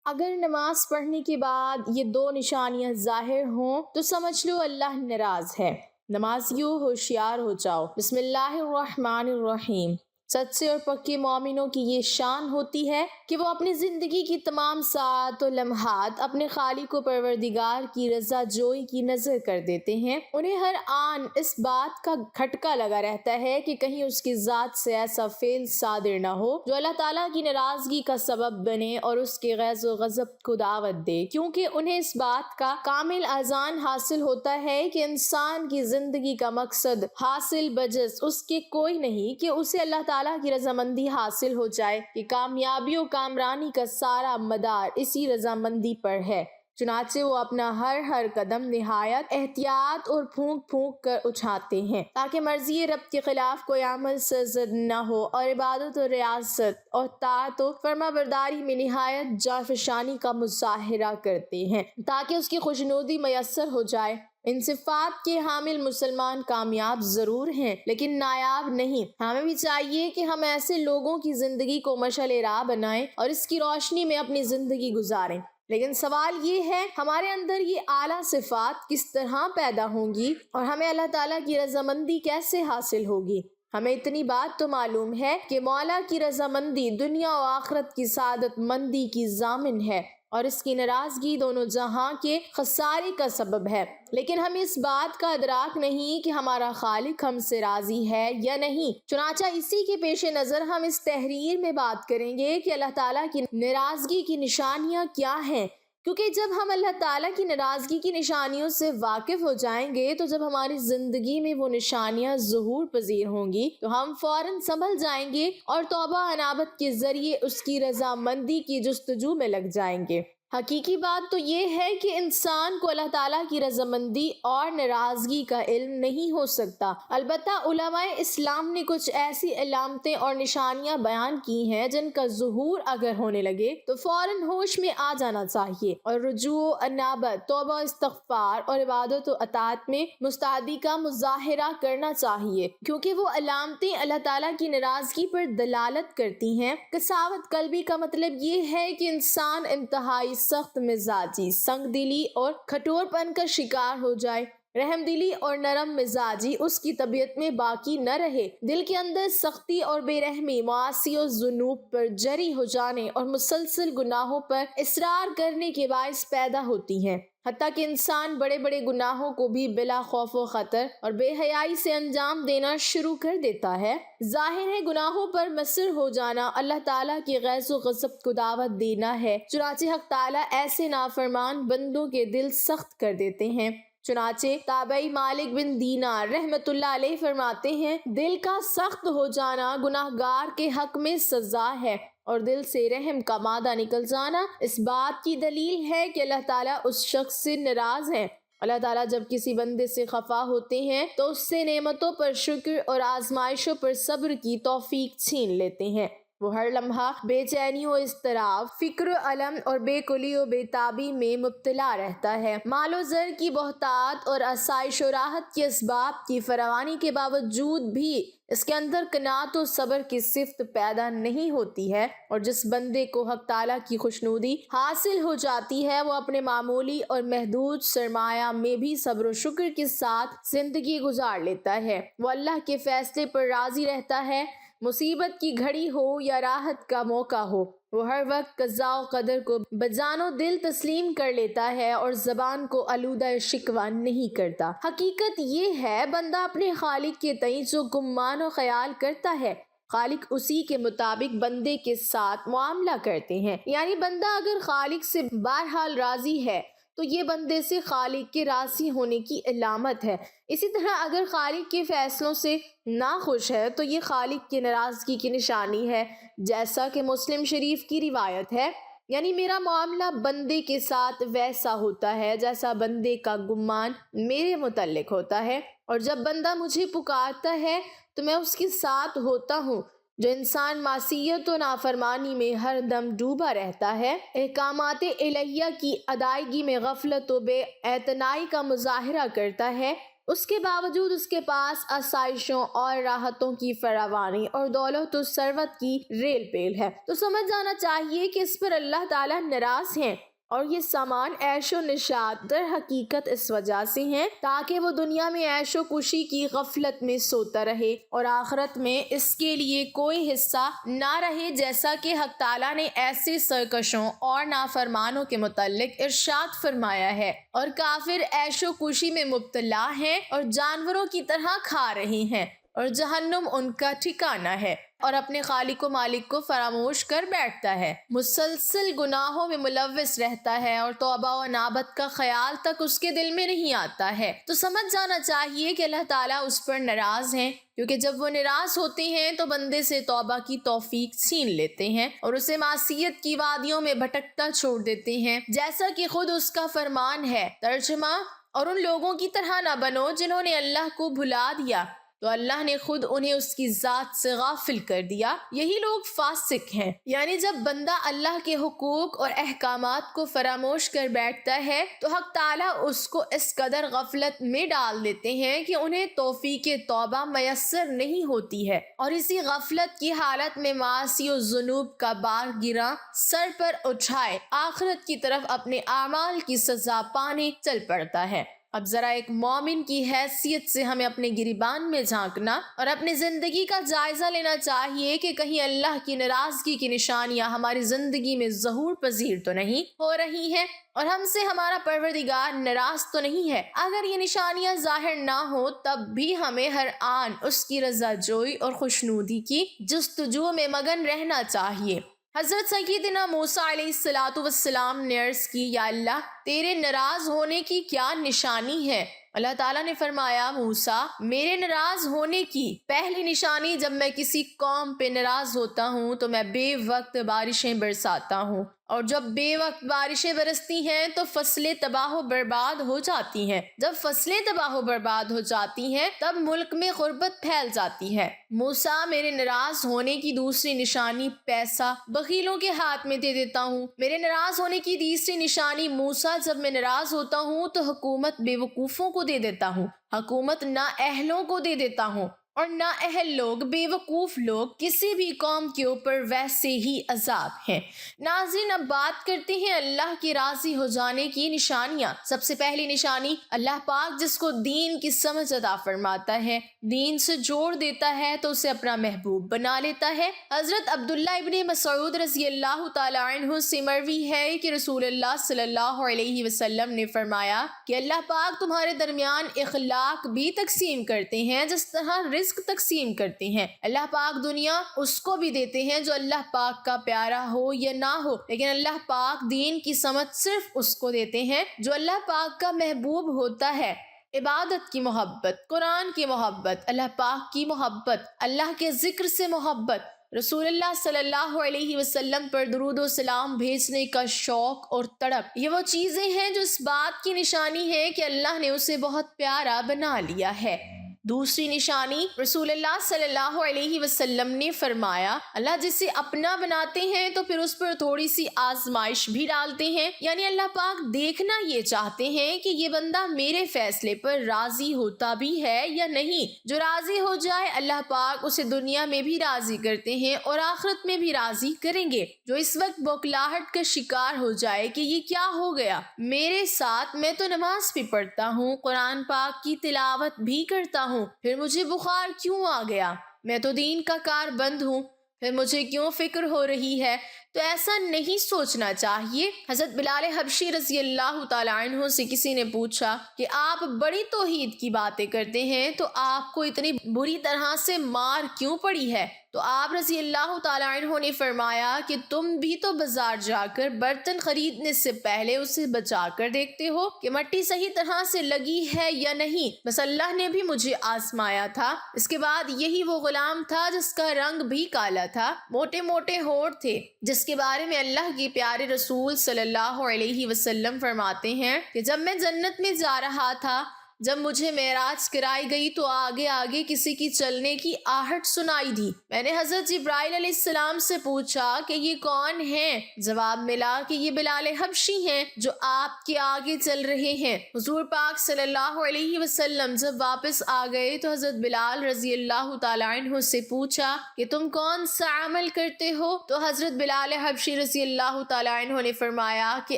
اگر نماز پڑھنے کے بعد یہ دو نشانیاں ظاہر ہوں تو سمجھ لو اللہ ناراض ہے۔ نمازیوں ہوشیار ہو جاؤ۔ بسم اللہ الرحمن الرحیم۔ سچے اور پکے مومنوں کی یہ شان ہوتی ہے کہ وہ اپنی زندگی کی تمام ساعات و لمحات اپنے خالق و پروردگار کی رضا جوئی کی نظر کر دیتے ہیں۔ انہیں ہر آن اس بات کا کھٹکا لگا رہتا ہے کہ کہیں اس کی ذات سے ایسا فعل صادر نہ ہو جو اللہ تعالیٰ کی ناراضگی کا سبب بنے اور اس کے غیظ و غضب کو دعوت دے، کیونکہ انہیں اس بات کا کامل اذعان حاصل ہوتا ہے کہ انسان کی زندگی کا مقصد حاصل بجز اس کے کوئی نہیں کہ اسے اللہ تعالیٰ کی رضامندی حاصل ہو جائے، کہ کامیابی و کامرانی کا سارا مدار اسی رضامندی پر ہے۔ چنانچہ وہ اپنا ہر قدم نہایت احتیاط اور پھونک پھونک کر اٹھاتے ہیں تاکہ مرضی رب کے خلاف کوئی عمل سرزد نہ ہو، اور عبادت و ریاست اور طاعت و فرما برداری میں نہایت جانفشانی کا مظاہرہ کرتے ہیں تاکہ اس کی خوشنودی میسر ہو جائے۔ ان صفات کے حامل مسلمان کامیاب ضرور ہیں لیکن نایاب نہیں۔ ہمیں بھی چاہیے کہ ہم ایسے لوگوں کی زندگی کو مشعل راہ بنائیں اور اس کی روشنی میں اپنی زندگی گزاریں۔ لیکن سوال یہ ہے، ہمارے اندر یہ اعلیٰ صفات کس طرح پیدا ہوں گی اور ہمیں اللہ تعالیٰ کی رضامندی کیسے حاصل ہوگی؟ ہمیں اتنی بات تو معلوم ہے کہ مولا کی رضامندی دنیا و آخرت کی سعادت مندی کی ضامن ہے اور اس کی ناراضگی دونوں جہاں کے خسارے کا سبب ہے، لیکن ہمیں اس بات کا ادراک نہیں کہ ہمارا خالق ہم سے راضی ہے یا نہیں۔ چنانچہ اسی کے پیش نظر ہم اس تحریر میں بات کریں گے کہ اللہ تعالیٰ کی ناراضگی کی نشانیاں کیا ہیں، کیونکہ جب ہم اللہ تعالیٰ کی ناراضگی کی نشانیوں سے واقف ہو جائیں گے تو جب ہماری زندگی میں وہ نشانیاں ظہور پذیر ہوں گی تو ہم فوراً سنبھل جائیں گے اور توبہ انابت کے ذریعے اس کی رضامندی کی جستجو میں لگ جائیں گے۔ حقیقی بات تو یہ ہے کہ انسان کو اللہ تعالیٰ کی رضامندی اور ناراضگی کا علم نہیں ہو سکتا، البتہ علماء اسلام نے کچھ ایسی علامتیں اور نشانیاں بیان کی ہیں جن کا ظہور اگر ہونے لگے تو فوراً ہوش میں آ جانا چاہیے اور رجوع و انابت، توبہ استغفار اور عبادت و اطاعت میں مستعدی کا مظاہرہ کرنا چاہیے، کیونکہ وہ علامتیں اللہ تعالیٰ کی ناراضگی پر دلالت کرتی ہیں۔ قساوت قلبی کا مطلب یہ ہے کہ انسان انتہائی سخت مزاجی، سنگ دلی اور کھٹور پن کا شکار ہو جائے۔ رحم دلی اور نرم مزاجی اس کی طبیعت میں باقی نہ رہے۔ دل کے اندر سختی اور بے رحمی معاصی و ذنوب پر جری ہو جانے اور مسلسل گناہوں پر اصرار کرنے کے باعث پیدا ہوتی ہیں، حتیٰ کہ انسان بڑے بڑے گناہوں کو بھی بلا خوف و خطر اور بے حیائی سے انجام دینا شروع کر دیتا ہے۔ ظاہر ہے گناہوں پر مصر ہو جانا اللہ تعالیٰ کے غیظ و غضب کو دعوت دینا ہے، چنانچہ حق تعالیٰ ایسے نافرمان بندوں کے دل سخت کر دیتے ہیں۔ چنانچہ تابعی مالک بن دینار رحمت اللہ علیہ فرماتے ہیں، دل کا سخت ہو جانا گناہگار کے حق میں سزا ہے اور دل سے رحم کا مادہ نکل جانا اس بات کی دلیل ہے کہ اللہ تعالیٰ اس شخص سے ناراض ہیں۔ اللہ تعالیٰ جب کسی بندے سے خفا ہوتے ہیں تو اس سے نعمتوں پر شکر اور آزمائشوں پر صبر کی توفیق چھین لیتے ہیں۔ وہ ہر لمحہ بے چینی و اضطراب، فکر و الم اور بے کلی و بے تابی میں مبتلا رہتا ہے۔ مال و زر کی بہتات اور آسائش و راحت کے اسباب کی فراوانی کے باوجود بھی اس کے اندر قناعت و صبر کی صفت پیدا نہیں ہوتی ہے، اور جس بندے کو حق تعالیٰ کی خوشنودی حاصل ہو جاتی ہے وہ اپنے معمولی اور محدود سرمایہ میں بھی صبر و شکر کے ساتھ زندگی گزار لیتا ہے۔ وہ اللہ کے فیصلے پر راضی رہتا ہے، مصیبت کی گھڑی ہو یا راحت کا موقع ہو، وہ ہر وقت قضاء و قدر کو بجان و دل تسلیم کر لیتا ہے اور زبان کو آلودہ شکوہ نہیں کرتا۔ حقیقت یہ ہے بندہ اپنے خالق کے تئیں جو گمان و خیال کرتا ہے، خالق اسی کے مطابق بندے کے ساتھ معاملہ کرتے ہیں۔ یعنی بندہ اگر خالق سے بہرحال راضی ہے تو یہ بندے سے خالق کے راضی ہونے کی علامت ہے۔ اسی طرح اگر خالق کے فیصلوں سے ناخوش ہے تو یہ خالق کی ناراضگی کی نشانی ہے، جیسا کہ مسلم شریف کی روایت ہے، یعنی میرا معاملہ بندے کے ساتھ ویسا ہوتا ہے جیسا بندے کا گمان میرے متعلق ہوتا ہے، اور جب بندہ مجھے پکارتا ہے تو میں اس کے ساتھ ہوتا ہوں۔ جو انسان معصیت و نافرمانی میں ہر دم ڈوبا رہتا ہے، احکامات الہیہ کی ادائیگی میں غفلت و بے اعتنائی کا مظاہرہ کرتا ہے، اس کے باوجود اس کے پاس آسائشوں اور راحتوں کی فراوانی اور دولت و ثروت کی ریل پیل ہے، تو سمجھ جانا چاہیے کہ اس پر اللہ تعالیٰ ناراض ہیں، اور یہ سامان عیش و نشاط در حقیقت اس وجہ سے ہیں تاکہ وہ دنیا میں عیش و خوشی کی غفلت میں سوتا رہے اور آخرت میں اس کے لیے کوئی حصہ نہ رہے، جیسا کہ حق تعالیٰ نے ایسے سرکشوں اور نافرمانوں کے متعلق ارشاد فرمایا ہے۔ اور کافر عیش و خوشی میں مبتلا ہیں اور جانوروں کی طرح کھا رہے ہیں، اور جہنم ان کا ٹھکانہ ہے، اور اپنے خالق و مالک کو فراموش کر بیٹھتا ہے، مسلسل گناہوں میں ملوث رہتا ہے، اور توبہ و انابت کا خیال تک اس کے دل میں نہیں آتا ہے۔ تو سمجھ جانا چاہیے کہ اللہ تعالیٰ اس پر ناراض ہیں، کیونکہ جب وہ ناراض ہوتے ہیں تو بندے سے توبہ کی توفیق چھین لیتے ہیں اور اسے معصیت کی وادیوں میں بھٹکتا چھوڑ دیتے ہیں، جیسا کہ خود اس کا فرمان ہے۔ ترجمہ: اور ان لوگوں کی طرح نہ بنو جنہوں نے اللہ کو بھلا دیا تو اللہ نے خود انہیں اس کی ذات سے غافل کر دیا، یہی لوگ فاسق ہیں۔ یعنی جب بندہ اللہ کے حقوق اور احکامات کو فراموش کر بیٹھتا ہے تو حق تعالیٰ اس کو اس قدر غفلت میں ڈال دیتے ہیں کہ انہیں توفیق توبہ میسر نہیں ہوتی ہے، اور اسی غفلت کی حالت میں معاصی و ذنوب کا بار گراں سر پر اٹھائے آخرت کی طرف اپنے اعمال کی سزا پانے چل پڑتا ہے۔ اب ذرا ایک مومن کی حیثیت سے ہمیں اپنے گریبان میں جھانکنا اور اپنی زندگی کا جائزہ لینا چاہیے کہ کہیں اللہ کی ناراضگی کی نشانیاں ہماری زندگی میں ظہور پذیر تو نہیں ہو رہی ہیں، اور ہم سے ہمارا پروردگار ناراض تو نہیں ہے۔ اگر یہ نشانیاں ظاہر نہ ہو تب بھی ہمیں ہر آن اس کی رضا جوئی اور خوشنودی کی جستجو میں مگن رہنا چاہیے۔ حضرت سیدنا موسیٰ علیہ السلام نے عرض کی، یا اللہ، تیرے ناراض ہونے کی کیا نشانی ہے؟ اللہ تعالیٰ نے فرمایا، موسیٰ، میرے ناراض ہونے کی پہلی نشانی جب میں کسی قوم پہ ناراض ہوتا ہوں تو میں بے وقت بارشیں برساتا ہوں، اور جب بے وقت بارشیں برستی ہیں تو فصلیں تباہ و برباد ہو جاتی ہیں، جب فصلیں تباہ و برباد ہو جاتی ہیں تب ملک میں غربت پھیل جاتی ہے۔ موسیٰ، میرے ناراض ہونے کی دوسری نشانی پیسہ بخیلوں کے ہاتھ میں دے دیتا ہوں۔ میرے ناراض ہونے کی تیسری نشانی موسیٰ، جب میں ناراض ہوتا ہوں تو حکومت بے وقوفوں کو دے دیتا ہوں، حکومت نااہلوں کو دے دیتا ہوں، اور نااہل لوگ، بے وقوف لوگ کسی بھی قوم کے اوپر ویسے ہی عذاب ہیں۔ ناظرین، اب بات کرتے ہیں اللہ کے راضی ہو جانے کی نشانیاں۔ سب سے پہلی نشانی، اللہ پاک جس کو دین کی سمجھ عطا فرماتا ہے، دین سے جوڑ دیتا ہے تو اسے اپنا محبوب بنا لیتا ہے۔ حضرت عبداللہ ابن مسعود رضی اللہ تعالی عنہ سے مروی ہے کہ رسول اللہ صلی اللہ علیہ وسلم نے فرمایا کہ اللہ پاک تمہارے درمیان اخلاق بھی تقسیم کرتے ہیں جس طرح رزق تقسیم کرتے ہیں۔ اللہ پاک دنیا اس کو بھی دیتے ہیں جو اللہ پاک کا پیارا ہو یا نہ ہو، لیکن اللہ پاک دین کی سمجھ صرف اس کو دیتے ہیں جو اللہ پاک کا محبوب ہوتا ہے۔ عبادت کی محبت، قرآن کی محبت، اللہ پاک کی محبت، اللہ کے ذکر سے محبت، رسول اللہ صلی اللہ علیہ وسلم پر درود و سلام بھیجنے کا شوق اور تڑپ، یہ وہ چیزیں ہیں جو اس بات کی نشانی ہے کہ اللہ نے اسے بہت پیارا بنا لیا ہے۔ دوسری نشانی، رسول اللہ صلی اللہ علیہ وسلم نے فرمایا، اللہ جسے اپنا بناتے ہیں تو پھر اس پر تھوڑی سی آزمائش بھی ڈالتے ہیں، یعنی اللہ پاک دیکھنا یہ چاہتے ہیں کہ یہ بندہ میرے فیصلے پر راضی ہوتا بھی ہے یا نہیں۔ جو راضی ہو جائے اللہ پاک اسے دنیا میں بھی راضی کرتے ہیں اور آخرت میں بھی راضی کریں گے۔ جو اس وقت بوکھلاہٹ کا شکار ہو جائے کہ یہ کیا ہو گیا میرے ساتھ، میں تو نماز بھی پڑھتا ہوں، قرآن پاک کی تلاوت بھی کرتا ہوں، پھر مجھے بخار کیوں آ گیا، میں تو دین کا کار بند ہوں، پھر مجھے کیوں فکر ہو رہی ہے، تو ایسا نہیں سوچنا چاہیے۔ حضرت بلال حبشی رضی اللہ تعالی عنہ سے کسی نے پوچھا کہ آپ بڑی توحید کی باتیں کرتے ہیں تو آپ کو اتنی بری طرح سے مار کیوں پڑی ہے؟ تو آپ رضی اللہ تعالی عنہ نے فرمایا کہ تم بھی تو بازار جا کر برتن خریدنے سے پہلے اسے بچا کر دیکھتے ہو کہ مٹی صحیح طرح سے لگی ہے یا نہیں، بس اللہ نے بھی مجھے آزمایا تھا۔ اس کے بعد یہی وہ غلام تھا جس کا رنگ بھی کالا تھا، موٹے موٹے ہونٹ تھے، جس کے بارے میں اللہ کے پیارے رسول صلی اللہ علیہ وسلم فرماتے ہیں کہ جب میں جنت میں جا رہا تھا، جب مجھے معراج کرائی گئی تو آگے آگے کسی کی چلنے کی آہٹ سنائی دی۔ میں نے حضرت جبرائیل علیہ السلام سے پوچھا کہ یہ کون ہیں؟ جواب ملا کہ یہ بلال حبشی ہیں جو آپ کے آگے چل رہے ہیں۔ حضور پاک صلی اللہ علیہ وسلم جب واپس آ گئے تو حضرت بلال رضی اللہ تعالیٰ عنہ سے پوچھا کہ تم کون سا عمل کرتے ہو؟ تو حضرت بلال حبشی رضی اللہ تعالیٰ عنہ نے فرمایا کہ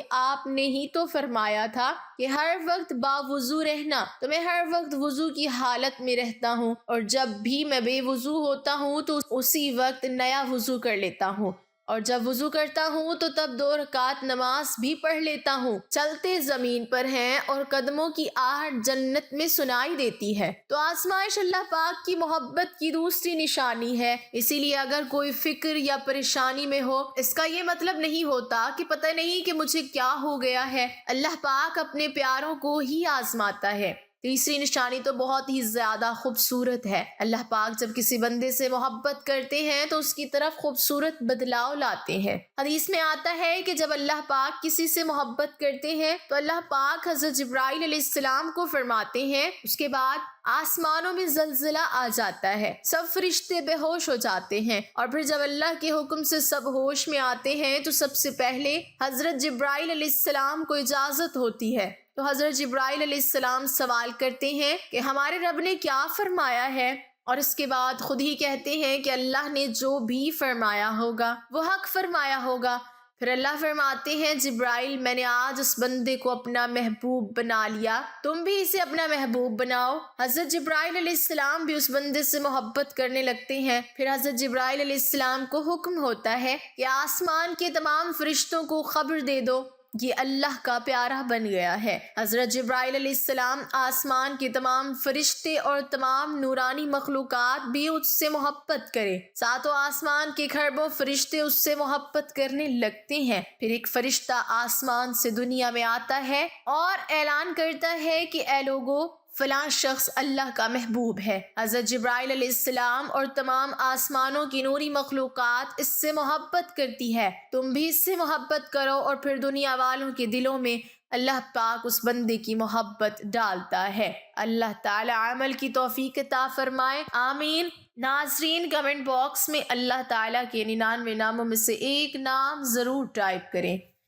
آپ نے ہی تو فرمایا تھا کہ ہر وقت باوضو رہنا، تو میں ہر وقت وضو کی حالت میں رہتا ہوں، اور جب بھی میں بے وضو ہوتا ہوں تو اسی وقت نیا وضو کر لیتا ہوں، اور جب وضو کرتا ہوں تو تب 2 رکعت نماز بھی پڑھ لیتا ہوں۔ چلتے زمین پر ہیں اور قدموں کی آہٹ جنت میں سنائی دیتی ہے۔ تو آزمائش اللہ پاک کی محبت کی دوسری نشانی ہے۔ اسی لیے اگر کوئی فکر یا پریشانی میں ہو، اس کا یہ مطلب نہیں ہوتا کہ پتہ نہیں کہ مجھے کیا ہو گیا ہے۔ اللہ پاک اپنے پیاروں کو ہی آزماتا ہے۔ تیسری نشانی تو بہت ہی زیادہ خوبصورت ہے۔ اللہ پاک جب کسی بندے سے محبت کرتے ہیں تو اس کی طرف خوبصورت بدلاؤ لاتے ہیں۔ حدیث میں آتا ہے کہ جب اللہ پاک کسی سے محبت کرتے ہیں تو اللہ پاک حضرت جبرائیل علیہ السلام کو فرماتے ہیں، اس کے بعد آسمانوں میں زلزلہ آ جاتا ہے، سب فرشتے بے ہوش ہو جاتے ہیں، اور پھر جب اللہ کے حکم سے سب ہوش میں آتے ہیں تو سب سے پہلے حضرت جبرائیل علیہ السلام کو اجازت ہوتی ہے۔ تو حضرت جبرائیل علیہ السلام سوال کرتے ہیں کہ ہمارے رب نے کیا فرمایا ہے، اور اس کے بعد خود ہی کہتے ہیں کہ اللہ نے جو بھی فرمایا ہوگا وہ حق فرمایا ہوگا۔ پھر اللہ فرماتے ہیں، جبرائیل میں نے آج اس بندے کو اپنا محبوب بنا لیا، تم بھی اسے اپنا محبوب بناؤ۔ حضرت جبرائیل علیہ السلام بھی اس بندے سے محبت کرنے لگتے ہیں۔ پھر حضرت جبرائیل علیہ السلام کو حکم ہوتا ہے کہ آسمان کے تمام فرشتوں کو خبر دے دو، یہ اللہ کا پیارا بن گیا ہے۔ حضرت جبرائیل علیہ السلام آسمان کے تمام فرشتے اور تمام نورانی مخلوقات بھی اس سے محبت کرے، ساتوں آسمان کے کھربوں فرشتے اس سے محبت کرنے لگتے ہیں۔ پھر ایک فرشتہ آسمان سے دنیا میں آتا ہے اور اعلان کرتا ہے کہ اے لوگو، فلاں شخص اللہ کا محبوب ہے۔ حضرت جبرائیل علیہ السلام اور تمام آسمانوں کی نوری مخلوقات اس سے محبت کرتی ہے، تم بھی اس سے محبت کرو، اور پھر دنیا والوں کے دلوں میں اللہ پاک اس بندے کی محبت ڈالتا ہے۔ اللہ تعالی عمل کی توفیق عطا فرمائے، آمین۔ ناظرین، کمنٹ باکس میں اللہ تعالیٰ کے 99 ناموں میں سے ایک نام ضرور ٹائپ کریں۔